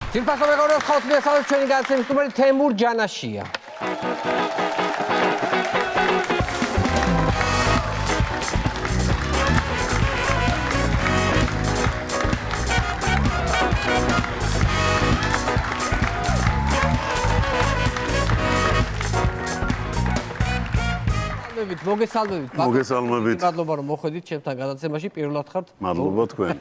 ძირფასო მეგობრებო, ხალხ მიესალმებით ჩვენი განაცემის სტუმარი თემურ ჯანაშია. მოგესალმებით. მადლობა რომ მოხვედით ჩემთან განაცემაში. პირველად ხართ. მადლობა თქვენ.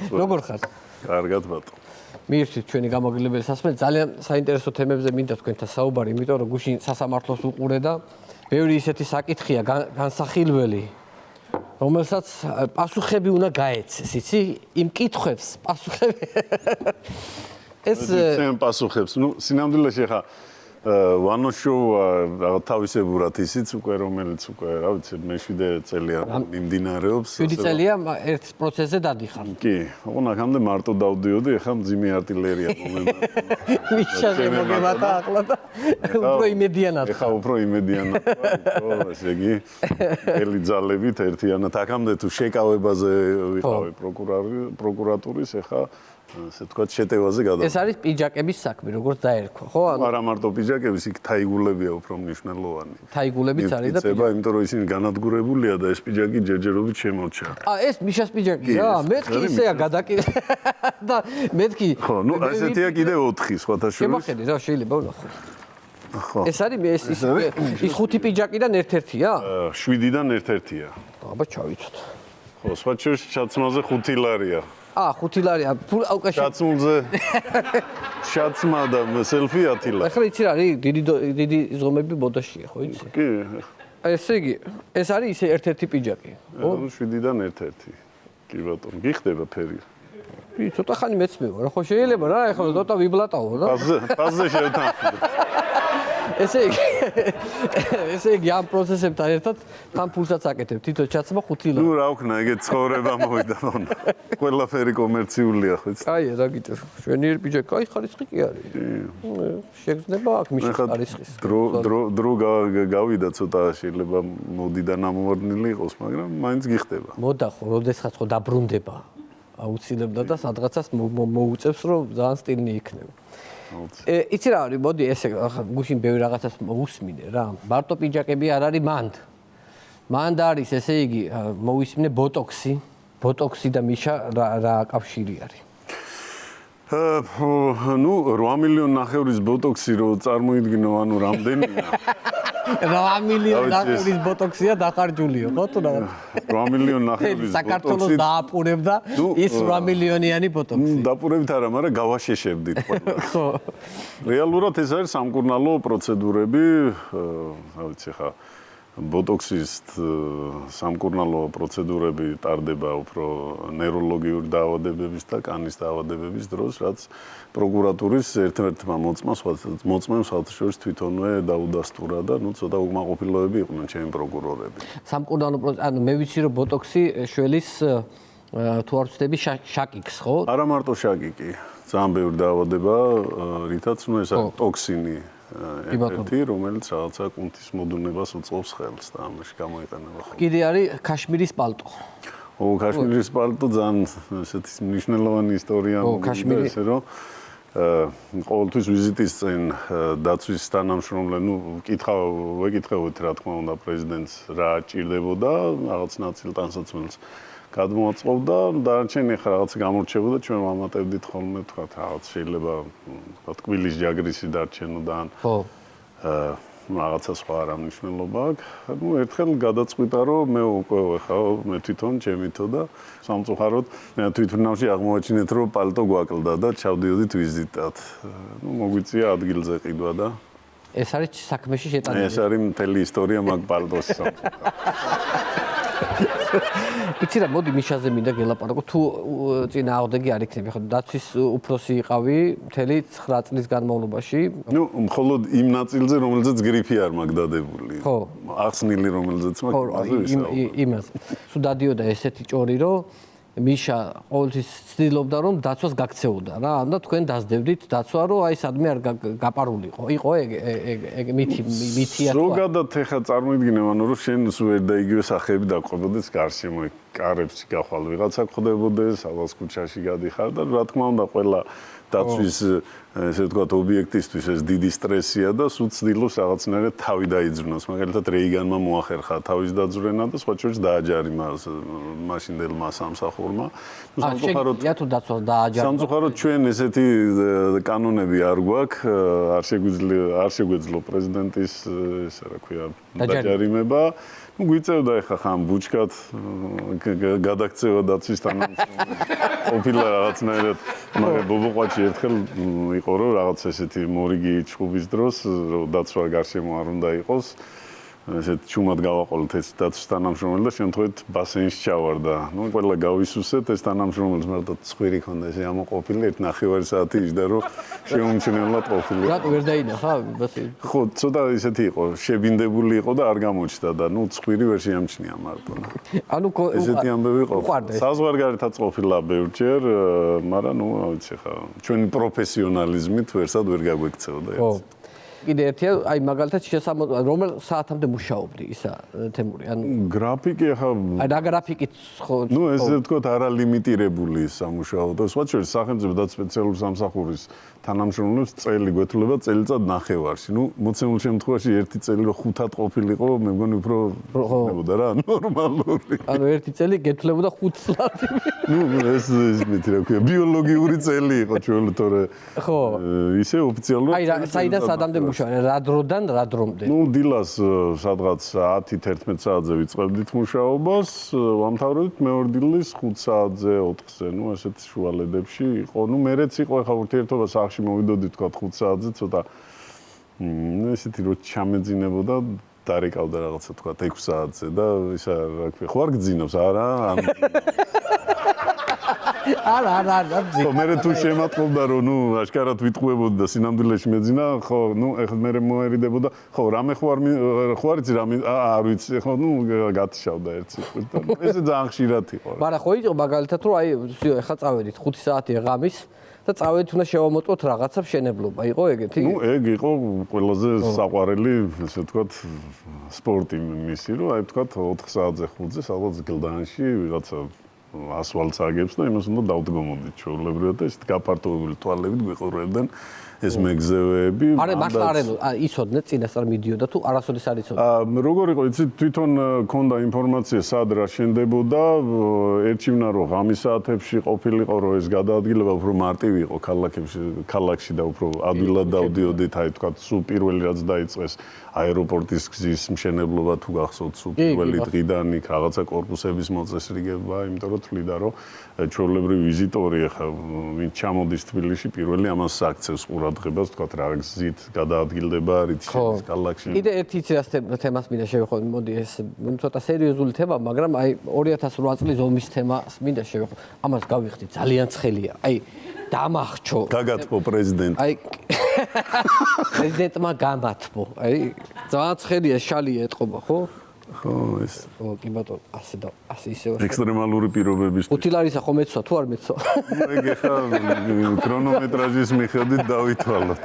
როგორ ხართ? კარგად ბატონო. მიირთვით ჩვენი გამოგებლებელი სასმელი. ძალიან საინტერესო თემებზე მინდა თქვენთან საუბარი, იმიტომ რომ გუშინ სასამართლოს უყურე და ბევრი ისეთი საკითხია განსახილველი, რომელსაც პასუხები უნდა გაეცეს, იცი? იმ კითხვებს პასუხები. ეს ძენ პასუხებს, სინამდვილეში ხა ვანოშო თავისებურად ისიც უკვე რომელიც უკვე რა ვიცი მე-7 წელია მიმდინარეობს 7 წელია ერთ პროცესზე დადიხარ. კი, ოღონდ აქამდე მარტო დავდიოდი, ახლა მძიმე артиლერია მომენტად. მიშა შემოგებათა ახლა და უფრო იმედიანად. ახლა უფრო იმედიანად, ესე იგი, ელი ძალებით ერთიანად აქამდე თუ შეკავებაზე ვიყავი პროკურატურის, ახლა ასე თქვა შეტევაზე გადა. ეს არის პიჯაკების საქმე, როგორც დაერქვა, ხო? არა მარტო პიჯაკების, იქ თაიგულებია უფრო მნიშვნელოვანი. თაიგულებიც არის და პიჯაკება, იმიტომ რომ ისინი განადგურებულია და ეს პიჯაკი ჯერჯერობით შემორჩა. ეს მიშას პიჯაკია? მეთქი ისეა გადაკიდე და მეთქი. ხო, ასეთია კიდე 4 სხვათა შორის. შემოხედე რა შეიძლება ვნახო. ხო. ეს არის ის 5 პიჯაკიდან ერთ-ერთია? 7-დან ერთ-ერთია. აბა ჩავიცოთ. ხო, სხვათა შორის ჩაცმაზე 5 ლარია. 5 ლარია. აუკაში ჩაცმულზე ჩაცმა და სელფი 10 ლარი. ახლა იცი რა არის? დიდი ზომები ბოდაშია, ხო იცი? კი. ესე იგი, ეს არის ისე ერთ-ერთი პიჯაკი. ხო, 7-დან ერთ-ერთი. კი ბატონო, გიხდება ფერი. კი, ცოტა ხანი მეცმევა რა, ხო შეიძლება რა, ახლა ცოტა ვიბლატაო რა. ფაზზე შევთანხმდით. ესე იგი ამ პროცესებთან ერთად თან ფულსაც აკეთებ, თითო ჩაცმა 5 ლარი. რა ვქნა, ეგეთ ცხოვრება მოვიდა მონ. ყველაფერი კომერციულია ხო იცი? აი, რა გიტყვი, შვენიერი პიჯაკი, აი ხარისხი კი არის. შეგრძნება აქ მიშის ხარისხის. დრო გავიდა ცოტა შეიძლება მოდიდან ამოვარდნილი იყოს, მაგრამ მაინც გიხდება. მოდა ხო, როდესაც ხო დაბრუნდება. აუცილებლად და სადღაცას მოუწევს რომ ძალიან სტილნი იქნება. იცი რა არის, მოდი ესე გუშინ ბევრი რაღაცას უსმინე რა. მარტო პიჯაკები არ არის მანდ არის ესე იგი მოვისმინე ბოტოქსი და მიშა რა კავშირი არის. 8 მილიონ ნახევრის ბოტოქსი რო წარმოიდგინო, ანუ რამდენია? 8 მილიონ ნახევრის ბოტოქსია დახარჯულიო, ხო თუ რა? 8 მილიონ ნახევრის ბოტოქსი. საქართველოს დააპურებდა ის 8 მილიონიანი ბოტოქსი. დაპურებით არა, მაგრამ გავაშეშებდით ყველა. ხო. რეალურად ეს არის სამკურნალო პროცედურები, რა ვიცი ხა ბოტოქსის სამკურნალო პროცედურები ტარდება უფრო ნეიროლოგიური დაავადებების და კანის დაავადებების დროს, რაც პროკურატურის ერთ-ერთმა მოწმემ საერთაშორისო თვითონვე დაუდასტურა და ცოტა უკმაყოფილოები იყვნენ ჩემი პროკურორები. სამკურნალო ანუ მე ვიცი რომ ბოტოქსი შველის თუ არ ვცდები შაკიკს, ხო? არა მარტო შაკიკი, ძალიან ბევრი დაავადება, რითაც ეს არის ტოქსინი. ერთი რომელიც რაღაცა კუნთის მოდუნებას უწყობს ხელს და ამაში გამოიყენება ხოლმე. კიდე არის ქაშმირის პალტო. ქაშმირის პალტო ძალიან ესეთი მნიშვნელოვანი ისტორია მომდევნო ესე რომ ყოველთვის ვიზიტის წინ დაცვის თანამშრომლები ვეკითხავთ რა თქმა უნდა პრეზიდენტს რა ჭირდებოდა რაღაც ნაწილ ტანსაცმელს გადმოაწყობდა დანარჩენი ახლა რაღაც გამორჩებოდა ჩვენ ვამატებდით ხოლმე თქვა რაღაც შეიძლება თქვა კვილის ჯაგრისი დარჩენოდა ან რაღაცა სხვა რა მნიშვნელობა აქვს. ერთხელ გადაწყვიტა რომ მე უკვე ხა მე თვითონ ჩემითო და სამწუხაროდ მე თვითმფრინავში აღმოაჩინეთ რომ პალტო გვაკლდა და ჩავდიოდით ვიზიტად. მოგვიწია ადგილზე ყიდვა და ეს არის საქმეში შეტანება. ეს არის მთელი ისტორია მაგ პალტოს. იცი რა, მოდი მიშაზე მინდა გელაპარაკო, თუ წინააღმდეგი არ იქნები, ხო დაცვის უფროსი იყავი მთელი 9 წლის განმავლობაში. მხოლოდ იმ ნაწილზე, რომელზეც გრიფი არ მაქვს დადებული. ხო. ახსნილი რომელზეც მაქვს, ამაზე ვისაუბრებ. იმას. თუ დადიოდა ესეთი ჭორი, რომ მიშა ყოველთვის ცდილობდა რომ დაცვას გაქცეოდა რა, და თქვენ დასდევდით დაცვა, რომ აი სადმე არ გაპარულიყო. იყო ეგ მითია თუ არა? ზოგადად ეხა წარმოიდგინე, ანუ რომ შენ სულ ერთ და იგივე სახეები დაყვებოდეს გარშემო. კარებში გახვალ ვიღაცა ხდებოდეს, ალას ქუჩაში გადიხარ და რა თქმა უნდა ყველა დაცვის ესე ვთქვათ ობიექტისთვის ეს დიდი სტრესია და სულ ცდილობს რაღაცნაირად თავი დაიძრნოს. მაგალითად რეიგანმა მოახერხა თავის დაძვრენა და სხვა შორის დააჯარი მას მაშინდელმა სამსახურმა. სამწუხაროდ ჩვენ ესეთი კანონები არ გვაქვს, არ შეგვეძლო პრეზიდენტის ესე რა ქვია დაჯარიმება. გვიწევდა ეხა ხან ბუჩკად გადაქცევა დაცვის თანამშრომელი. ყოფილა რაღაცნაირად მაგრამ ბობოყვაჩი ერთხელ იყო რომ რაღაც ესეთი მორიგი ჩხუბის დროს დაცვა გარშემო არ უნდა იყოს. ესეთ ჩუმად გავაყოლეთ ეს დაცვის თანამშრომელი და შემთხვევით ბასენში ჩავარდა. ყველა გავისუსეთ ეს თანამშრომელს მარტო ცხვირი ქონდა ესე ამოყოფილი 1.5 საათი იჯდა რომ შეუმჩნევლად ყოფილი. რატო ვერ დაინახა ბასენი? ხო, ცოტა ისეთი იყო, შებინდებული იყო და არ გამოჩნდა და ცხვირი ვერ შეამჩნია მარტო. ანუ ესეთი ამბები იყო. საზღვარგარეთაც ყოფილა ბევრჯერ, მაგრამ რა ვიცი ხა, ჩვენი პროფესიონალიზმით ვერსად ვერ გაგვექცეოდა ეს. ხო. კიდე ერთია, აი მაგალითად რომელ საათამდე მუშაობდი ისა თემური? ანუ გრაფიკი ხა აი რა გრაფიკით ხო? ესე ვთქვათ არალიმიტირებული სამუშაო და სხვა შორის სახელმწიფო და სპეციალური სამსახურის თანამშრომლებს წელი გვეთვლება წელიწად ნახევარში. მოცემულ შემთხვევაში ერთი წელი რო 5-ად ყოფილიყო, მე მგონი უფრო ხდებოდა რა, ნორმალური. ანუ ერთი წელი გეთვლებოდა 5 წლად. ეს მითი რა ქვია, ბიოლოგიური წელი იყო ჩვენ თორე. ხო. ისე ოფიციალურად. აი საიდან სადამდე მუშაობ? რა დროდან რა დრომდე? დილას სადღაც 10-11 საათზე ვიწყებდით მუშაობას, ვამთავრებდით მეორე დილის 5 საათზე, 4-ზე, ესეთ შუალედებში იყო. მერეც იყო ხა ურთიერთობა სახში მოვიდოდი თქვა 5 საათზე, ცოტა ესეთი რო ჩამეძინებოდა დარეკავდა რაღაცა თქვა 6 საათზე და ისა რა ქვია, ხო არ გძინობს არა? არა, ხო, მე თუ შემატყობდა რომ აშკარად ვიტყუებოდი და სინამდვილეში მეძინა, ხო, ეხლა მე მოერიდებოდა, ხო, რამე ხო არ იცი რამე არ ვიცი, ხო, გათიშავდა ერთ სიტყვით და ესე ძალიან ხშირად იყო. მაგრამ ხო იყო მაგალითად რომ აი ეხლა წავედით 5 საათი ღამის და წავედით უნდა შევამოწმოთ რაღაცა მშენებლობა, იყო ეგეთი? ეგ იყო ყველაზე საყვარელი, ესე ვთქვათ, სპორტი მისი, რომ აი ვთქვათ 4 საათზე 5-ზე სადღაც გლდანში ვიღაცა ასვალს აგებს და იმას უნდა დავდგომოდით ჩვეულებრივად და ისეთ გაფართოებული თვალებით გვიყურებდნენ ეს მეგზევეები. არა, მართლა არ იცოდნენ წინასწარ მიდიოდა თუ არასოდეს არ იცოდნენ? როგორ იყო, იცით, თვითონ ქონდა ინფორმაცია სად რა შენდებოდა, ერჩივნა რომ ღამის საათებში ყოფილიყო რომ ეს გადაადგილება უფრო მარტივი იყო ქალაქში და უფრო ადვილად დავდიოდით, აი თქვათ, სულ პირველი რაც დაიწყეს აეროპორტის გზის მშენებლობა თუ გახსოვთ, სულ პირველი დღიდან იქ რაღაცა კორპუსების მოწესრიგება, იმიტომ რომ თვლიდა რომ ჩვეულებრივი ვიზიტორი ახლა ვინც ჩამოდის თბილისში პირველი ამას აქცევს ყურადღებას, თქვათ რა გზით გადაადგილდება რითის ქალაქში. კიდე ერთი თემას მინდა შევეხო, მოდი ეს ცოტა სერიოზული თემა, მაგრამ აი 2008 წლის ომის თემას მინდა შევეხო. ამას გავიხდი, ძალიან ცხელია. აი დამახჩო. გაგათბო პრეზიდენტი. აი პრეზიდენტმა გამათბო. აი ძალიან ცხელია, შალია ეთყობა, ხო? ხო, ეს. ხო, კი ბატონო, ასე ისევ. ექსტრემალური პირობების. 5 ლარისა ხო მეცვა თუ არ მეცვა? ეგ ახლა ქრონომეტრაჟის მიხედვით დავითვალოთ.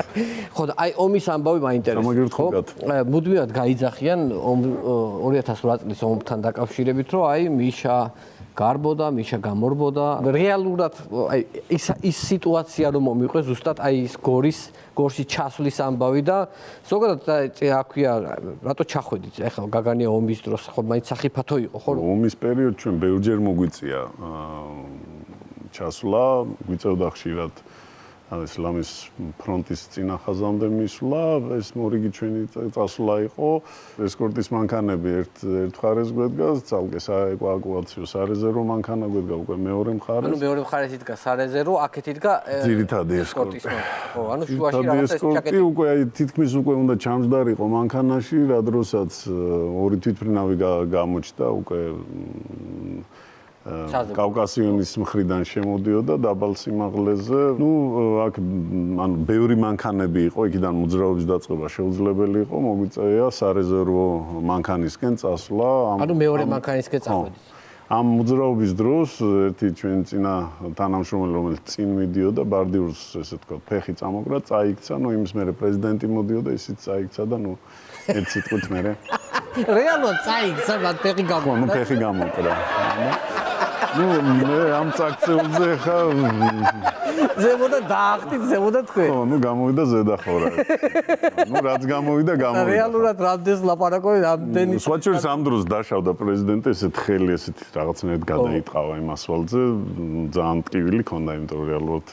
ხო და აი ომის ამბავი მაინტერესებს, ხო? მუდმივად გაიძახიან 2008 წლის ომთან დაკავშირებით, რომ აი მიშა გარბოდა, მიშა გამორბოდა. რეალურად აი ის სიტუაცია რომ მომიყვეს ზუსტად აი ის გორში ჩასვლის ამბავი და ზოგადად აქვია რატო ჩახვედით ახლა გაგანია ომის დროს ხო მაინც საფათო იყო ხო? ომის პერიოდ ჩვენ ბევრჯერ მოგვიწია ჩასვლა, გვიწევდა ხშირად ისლამის ფრონტის წინახაზამდე მისვლა, ეს მორიგი ჩვენი წასვლა იყო. ესკორტის მანქანები ერთ მხარეს გვედგას, ძალკე საევაკუაციო სარეზერვო მანქანა გვედგა უკვე მეორე მხარეს. ანუ მეორე მხარეს იდგა სარეზერვო, აქეთ იდგა ძირითადი ესკორტი. ხო, ანუ შუაში რაღაცა ესკორტი უკვე თითქმის უკვე უნდა ჩამჯდარიყო მანქანაში, რა დროსაც ორი თვითმფრინავი გამოჩნდა უკვე კავკასიონის მხრიდან შემოდიოდა დაბალ სიმაღლეზე. აქ ანუ ბევრი მანქანები იყო, იქიდან მოძრაობის დაწყება შეუძლებელი იყო, მოგვიწევია სარეზერვო მანქანისკენ წასვლა. ანუ მეორე მანქანისკენ წავედით. ამ მოძრაობის დროს ერთი ჩვენი წინა თანამშრომელი, რომელიც წინ მიდიოდა, ბარდიურს ესე თქვა, ფეხი წამოკრა, წაიქცა, იმის მერე პრეზიდენტი მოდიოდა, ისიც წაიქცა და ერთ სიტყვით მერე რეალურად წაიქცა, მათ ფეხი გამოკრა. ფეხი გამოკრა. ნუ მე ამ წაქცეულზე ხა ზემოდა დაახტით, ზემოდა თქვენ. ხო, ნუ გამოვიდა ზედახორა. ნუ რაც გამოვიდა, გამოვიდა. რეალურად რამდენს ლაპარაკობ, რამდენი სხვა შორის ამ დროს დაშავდა პრეზიდენტი, ესეთ ხელი ესეთ რაღაცნაირად გადაიტყავა იმ ასვალზე, ძალიან ტკივილი ქონდა, იმიტომ რომ რეალურად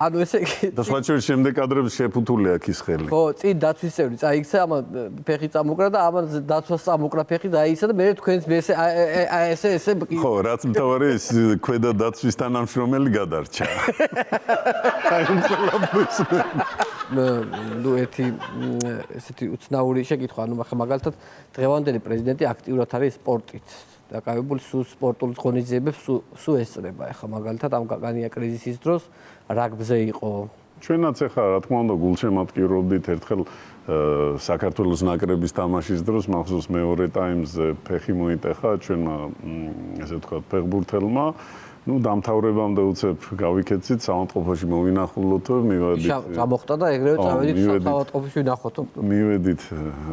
ანუ ესე იგი და სხვა შორის შემდეგ კადრებში შეფუთული აქ ის ხელი. ხო, წინ დაცვის წევრი წაიქცა, ამა ფეხი წამოკრა და ამა დაცვას წამოკრა ფეხი დაიცა და მე თქვენს ესე ხო, რაც მთავარი ის ქვედა დაცვის თანამშრომელი გადარჩა. აი მსვლელობს. ნუ ესეთი უცნაური შეკითხვა, ანუ მაგალითად დღევანდელი პრეზიდენტი აქტიურად არის სპორტით. დაკავებული სულ სპორტულ ღონისძიებებს სულ ესწრება. ეხლა მაგალითად ამ კაკანია კრიზისის დროს რაგბზე იყო. ჩვენაც ახლა რა თქმა უნდა გულშემატკივრობდით ერთხელ საქართველოს ნაკრების თამაშის დროს მახსოვს მეორე ტაიმზე ფეხი მოიტეხა ჩვენმა ესე ვთქვათ ფეხბურთელმა. ნუ დამთავრებამდე უცებ გავიქეცით საავადმყოფოში მოვინახულოთო მივედით. გამოხდა და ეგრევე წავედით საავადმყოფოში ვნახოთო. მივედით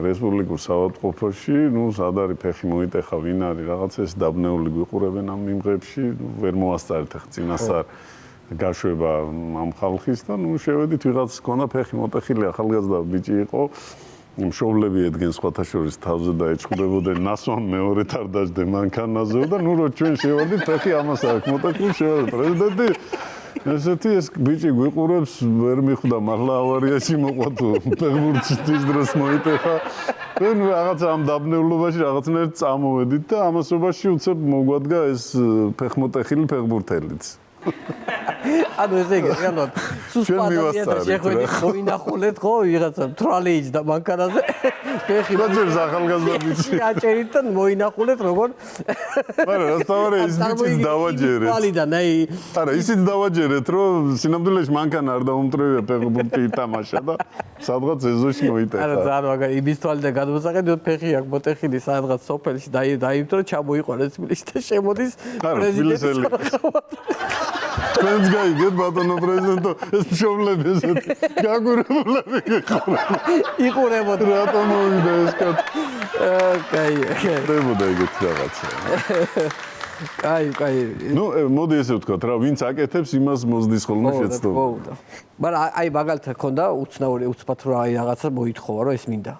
რესპუბლიკურ საავადმყოფოში, ნუ სად არის ფეხი მოიტეხა, ვინ არის რაღაც ეს დაბნეული გვიყურებენ ამ მიმღებში, ვერ მოასწარეთ ახ წინასწარ გაშვება ამ ხალხის და ნუ შევედით ვიღაც ქონდა ფეხი მოტეხილი ახალგაზრდა ბიჭი იყო. მშობლები ედგენ სხვათა შორის თავზე და ეჭხდებოდნენ ნასვამ მეორეთ არ დაждდე მანქანაზე და ნუ რო ჩვენ შევარდით ფეხი ამას აქვს მოტეხილი შევარდით პრეზიდენტი ესეთი ეს ბიჭი გვიყურებს ვერ მიხვდა მართლა ავარიაში მოყვა თუ ფეხბურთის დროს მოიტეხა და ნუ რაღაც ამ დაბნეულობაში რაღაცნაირად წამოვედით და ამასობაში უცებ მოგვადგა ეს ფეხმოტეხილი ფეხბურთელიც ანუ ესე იგი რეალურად სუსპადია შეხვედით მოინახულეთ ხო ვიღაცა თრალი იჯდა მანქანაზე ფეხი ბაძებს ახალგაზრდა ბიჭი აჭერით და მოინახულეთ როგორ მაგრამ რასთავარი ის ბიჭიც დავაჯერეთ არა ისიც დავაჯერეთ რომ სინამდვილეში მანქანა არ დაუმტრევია ფეხბურთი ითამაშა და სადღაც ეზოში მოიტეხა არა ძალიან მაგარი იმის თვალიდან გადმოსახედოთ ფეხი აქ მოტეხილი სადღაც სოფელში დაიმტრო ჩამოიყვანეს თბილისში და შემოდის პრეზიდენტი თქვენს გაიგეთ ბატონო პრეზიდენტო ეს მშობლები ესეთი გაგურებულები იყურებოდ რატომ მოვიდა ეს კაცი კაი დებოდა ეგეთ რაღაცა კაი ნუ მოდი ესე ვთქვათ რა ვინც აკეთებს იმას მოსდის ხოლმე შეცდომა მაგრამ აი მაგალითად ქონდა უცნაური უცბად რა რაღაცა მოითხოვა რომ ეს მინდა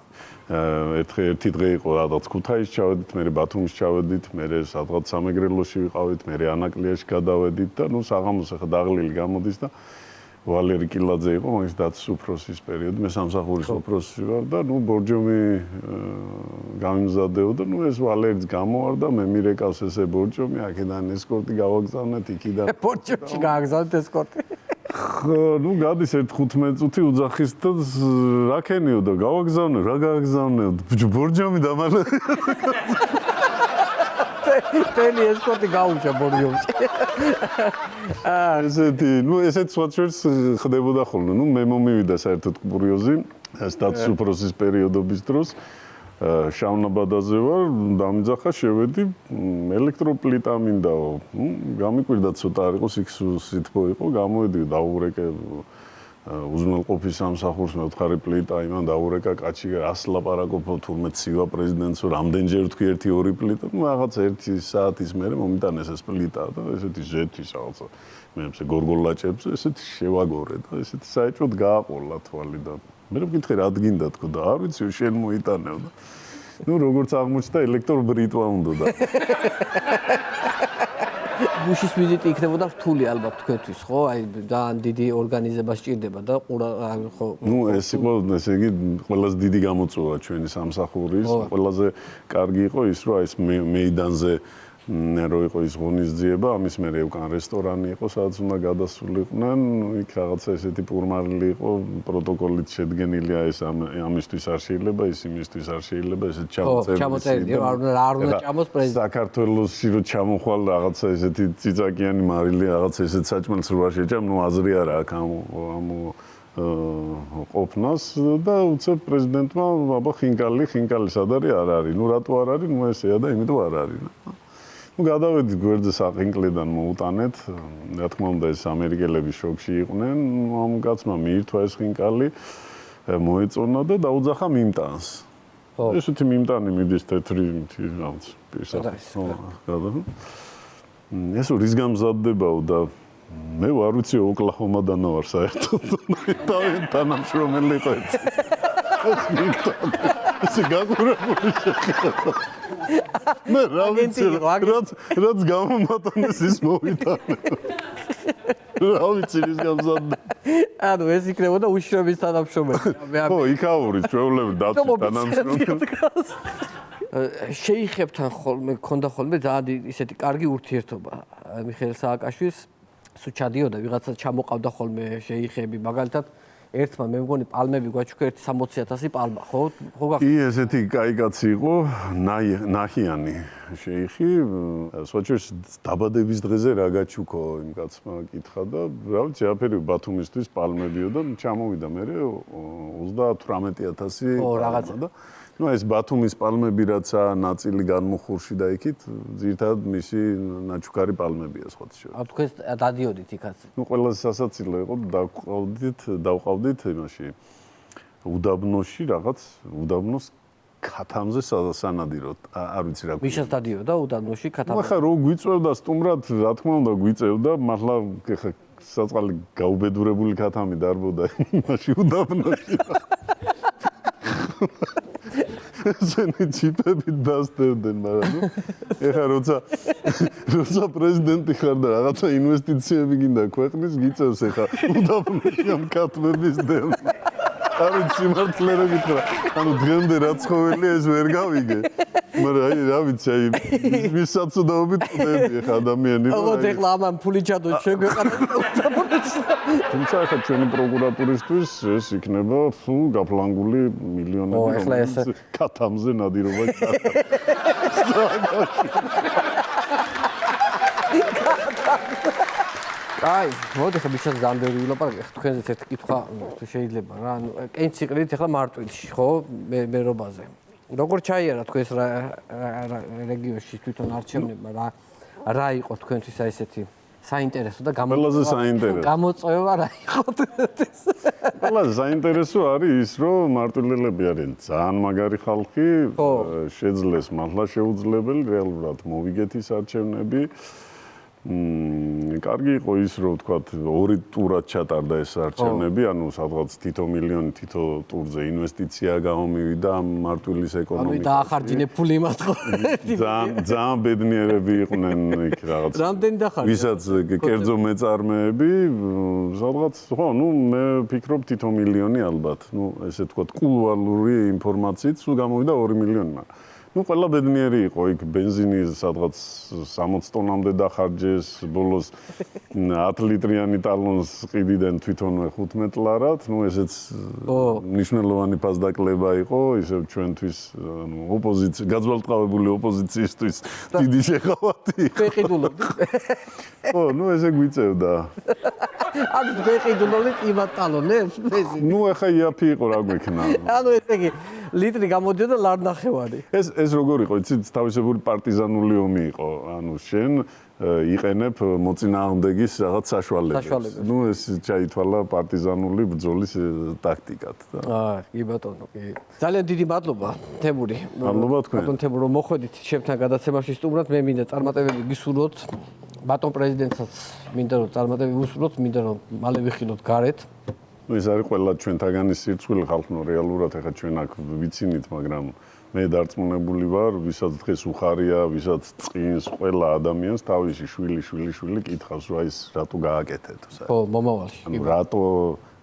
ერთი დღე იყო რაღაც ქუთაისში ჩავედით, მე ბათუმში ჩავედით, მე სადღაც სამეგრელოში ვიყავით, მე ანაკლიაში გადავედით და ნუ საღამოს ახლა დაღლილი გამოდის და ვალერი კილაძე იყო, მაგის დაცვის უფროსის პერიოდი, მე სამსახურის უფროსი ვარ და ნუ ბორჯომი გამიმზადეო და ნუ ეს ვალერიც გამოვარ და მე მირეკავს ესე ბორჯომი, აქედან ესკორტი გავაგზავნეთ, იქიდან ბორჯომში გააგზავნეთ ესკორტი ნუ გადის 15 წუთი უძახის და რა ქენიო და გავაგზავნე, რა გააგზავნეო? ბორჯომი დამალე. ტელი ესკორტი გაუჭა ბორჯომში. ესეთი, ნუ ესეც სხვა შორის ხდებოდა ხოლმე. ნუ მე მომივიდა საერთოდ კურიოზი, ეს დაცვის უფროსის პერიოდობის დროს. შავნაბადაზე ვარ, დამიძახა, შევედი, ელექტროპლიტა მინდაო. გამიკვირდა ცოტა არ იყოს, იქ სითბო იყო, გამოვედი, დაურეკე უზრუნველყოფის სამსახურს მეოთხარი პლიტა, იმან დაურეკა კაცი, რას ლაპარაკობ თურმე ცივა პრეზიდენტს, რამდენჯერ ვთქვი 1-2 პლიტა, ნუ რაღაც 1 საათის მერე მომიტანეს ეს პლიტა და ესეთი ჟეთის რაღაცა. მე ეს გორგოლაჭებს ესეთი შევაგორე და ესეთი საერთოდ გააყოლა თვალი და მე ვკითხე რა დგინდა თქო და არ ვიცი შენ მოიტანეო და ნუ როგორც აღმოჩნდა ელექტრობრიტვა უნდოდა ბუშის ვიზიტი იქნებოდა რთული ალბათ თქვენთვის ხო აი ძალიან დიდი ორგანიზება სჭირდება და ხო ნუ ეს იყო ესე იგი ყველაზე დიდი გამოწვევა ჩვენი სამსახურის ყველაზე კარგი იყო ის რომ ეს მეიდანზე რო იყო ის ღონისძიება, ამის მერე უკან რესტორანი იყო, სადაც უნდა გადასულიყვნენ, იქ რაღაცა ესეთი პურმარილი იყო, პროტოკოლით შედგენილია ეს ამისთვის არ შეიძლება, ის იმისთვის არ შეიძლება, ესეთ ჩამოწერილი, არ უნდა ჩამოს პრეზიდენტი. საქართველოსში რო ჩამოხვალ რაღაცა ესეთი ციცაკიანი მარილი, რაღაცა ესეთ საჭმელს რო არ შეჭამ, ნუ აზრი არა აქ ამ ყოფნას და უცებ პრეზიდენტმა აბა ხინკალი სად არის არ არის, ნუ რატო არ არის, ნუ ესეა და იმიტომ არ არის. ნუ გადავედით გვერდზე საყინკლიდან მოუტანეთ, რა თქმა უნდა ეს ამერიკელები შოკში იყვნენ, ამ კაცმა მიირთვა ეს ხინკალი, მოეწონა და დაუძახა მიმტანს. ესეთი მიმტანი მიდის თეთრი რაღაც პირსახე. ეს რის გამზადდებაო და მე ვარ ვიცი ოკლაჰომადანა ვარ საერთოდ. თანამშრომელი იყო ეს. ეს გაგურებული შეხედა. მე რაც გამომატანეს ის მოვიტანე. რა ვიცი რის გამზადდება. ანუ ეს იქნებოდა უშრომის თანამშრომელი. ხო, იქაური ჩვეულები დაცვის თანამშრომელი. შეიხებთან ხოლმე ქონდა ხოლმე ძალიან ისეთი კარგი ურთიერთობა. მიხეილ სააკაშვილს სულ ჩადიოდა ვიღაცა ჩამოყავდა ხოლმე შეიხები მაგალითად ერთმა მე მგონი პალმები გვაჩუქა 60,000 პალმა ხო გახსოვს? კი ესეთი კაი კაცი იყო ნაჰიანი შეიხი სოჭის დაბადების დღეზე რა გაჩუქო იმ კაცმა კითხა და რა ვიცი აფერი ბათუმისთვის პალმებიო და ჩამოვიდა მე 38,000 პალმა და ну ეს ბათუმის პალმები რაცა ნაწილი განმუხურში და იქით ძირთადად მისი ნაჩუქარი პალმებია სხვა შორის. ა თქვენ დადიოდით იქაც. ну ყველაზე სასაცილო იყო დავყავდით იმაში უდაბნოში რაღაც უდაბნოს ქათამზე სანადიროთ. არ ვიცი რა. მიშას დადიოდა უდაბნოში ქათამზე. ну ხა რო გვიწევდა სტუმრად რა თქმა უნდა გვიწევდა მართლა ხა საწყალი გაუბედურებული ქათამი დარბოდა იმაში უდაბნოში. ესენი ჩიპები დასდევდნენ, მაგრამ ეხლა როცა პრეზიდენტი ხარ და რაღაცა ინვესტიციები გინდა ქვეყნის, გიწევს ეხლა უდაბნოში ამ ქათმების დევნა. არ ვიცი მართლა რა გითხრა. ანუ დღემდე რა ცხოველია ეს ვერ გავიგე. მაგრამ აი რა ვიცი, აი მის საწოდაობით ყდები ეხლა ადამიანი. ალბათ ეხლა ამან ფული ჩადო ჩვენ ქვეყანაში უდაბნოში. თუმცა ეხლა ჩვენი პროკურატურისთვის ეს იქნება სულ გაფლანგული მილიონები რომელიც ქათამზე ნადირობა აი, მოდი ხა მიშას ძალიან ბევრი ვილაპარაკე, თქვენზეც ერთი კითხვა შეიძლება რა, ანუ კენც იყრით ახლა მარტვილში, ხო, მერობაზე. როგორ ჩაიარა თქვენს რეგიონში თვითონ არჩევნებმა რა იყო თქვენთვის აი ესეთი საინტერესო და გამოწვევა რა იყო ეს? ყველაზე საინტერესო არის ის, რომ მარტვილელები არიან ძალიან მაგარი ხალხი, შეძლეს მართლა შეუძლებელი რეალურად მოვიგეთ ის არჩევნები. კარგი იყო ის, რომ ვთქვათ, ორი ტურად ჩატარდა ეს არჩევნები, ანუ სადღაც თითო მილიონი თითო ტურზე ინვესტიცია გამომივიდა მარტვილის ეკონომიკაში. ანუ დაახარჯინე ფული იმათ ხო? ძალიან ბედნიერები იყვნენ იქ რაღაც. რამდენი დახარჯა? ვისაც კერძო მეწარმეები, სადღაც, ხო, ну, მე ვფიქრობ თითო მილიონი ალბათ. ну, ესე ვთქვათ, კულუარული ინფორმაციით სულ გამოვიდა 2 მილიონი, მაგრამ ну, ყველა ბედნიერი იყო იქ ბენზინი სადღაც 60 ტონამდე დახარჯეს, ბოლოს 10 ლიტრიანი ტალონს ყიდიდან თვითონვე 15 ლარად, ну, ესეც მნიშვნელოვანი ფასდაკლება იყო, ისევ ჩვენთვის, ანუ ოპოზიცია, გაძვალტყავებული ოპოზიციისთვის დიდი შეღავათი იყო. ვეყიდულობთ. ხო, ну, ესე გვიწევდა. ანუ ვეყიდულობთ იმ ტალონებს ბენზინი. ну, ახლა იაფი იყო რა გვექნა. ანუ ესე იგი ლიტრი გამოდიოდა ლარნახევარი. ეს როგორ იყო, იცით, თავისებური პარტიზანული ომი იყო. ანუ შენ იყენებ მოწინააღმდეგის რაღაც საშუალებებს. ну, ეს ჩაითვალა პარტიზანული ბრძოლის ტაქტიკად და. კი ბატონო, კი. ძალიან დიდი მადლობა, თემური. მადლობა თქვენ. ბატონ თემურ, რომ მოხვედით ჩემთან გადაცემაში სტუმრად, მე მინდა წარმატებები გისურვოთ. ბატონ პრეზიდენტსაც მინდა რომ წარმატებები გისურვოთ, მინდა რომ მალე ვიხილოთ გარეთ. ну, ეს არის ყველა ჩვენთაგანი სირცხვილი ხალხო, რეალურად ახლა ჩვენ აქ ვიცინით, მაგრამ მე დარწმუნებული ვარ, ვისაც დღეს უხარია, ვისაც წინს ყველა ადამიანს თავისი შვილი კითხავს, რა ის რატო გააკეთეთ. ხო, მომავალში. ანუ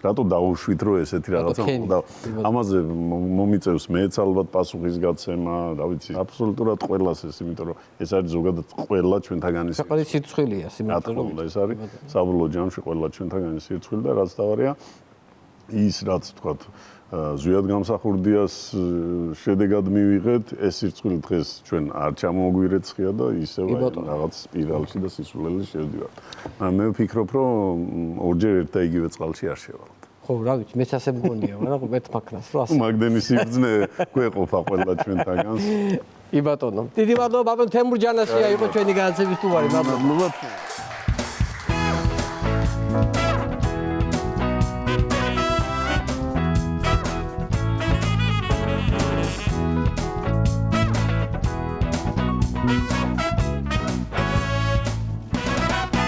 რატო დაუშვით რომ ესეთი რაღაცა და ამაზე მომიწევს მეც ალბათ პასუხისგაცემა, რა ვიცი, აბსოლუტურად ყველას ეს, იმიტომ რომ ეს არის ზოგადად ყველა ჩვენთაგანი საყოლის სირცხვილია, სიმართლე რომ ეს არის საბოლოო ჯამში ყველა ჩვენთაგანი სირცხვილი და რაც თავარია ის რაც ვთქვათ ზვიად გამსახურდიას შედეგად მივიღეთ, ეს სირცხვილი დღეს ჩვენ არ ჩამოგვირეცხია და ისევ რაღაც სპირალში და სისულელში შევდივართ. მე ვფიქრობ, რომ ორჯერ ერთ და იგივე წყალში არ შევალთ. ხო, რა ვიცი, მეც ასე მგონია, მაგრამ მეთმაქნას რა. მაგდენი სიბრძნე გვეყოფა ყველა ჩვენთაგანს. კი ბატონო. დიდი მადლობა ბატონ თემურ ჯანაშია იყო ჩვენი განაცემის სტუმარი. მადლობა.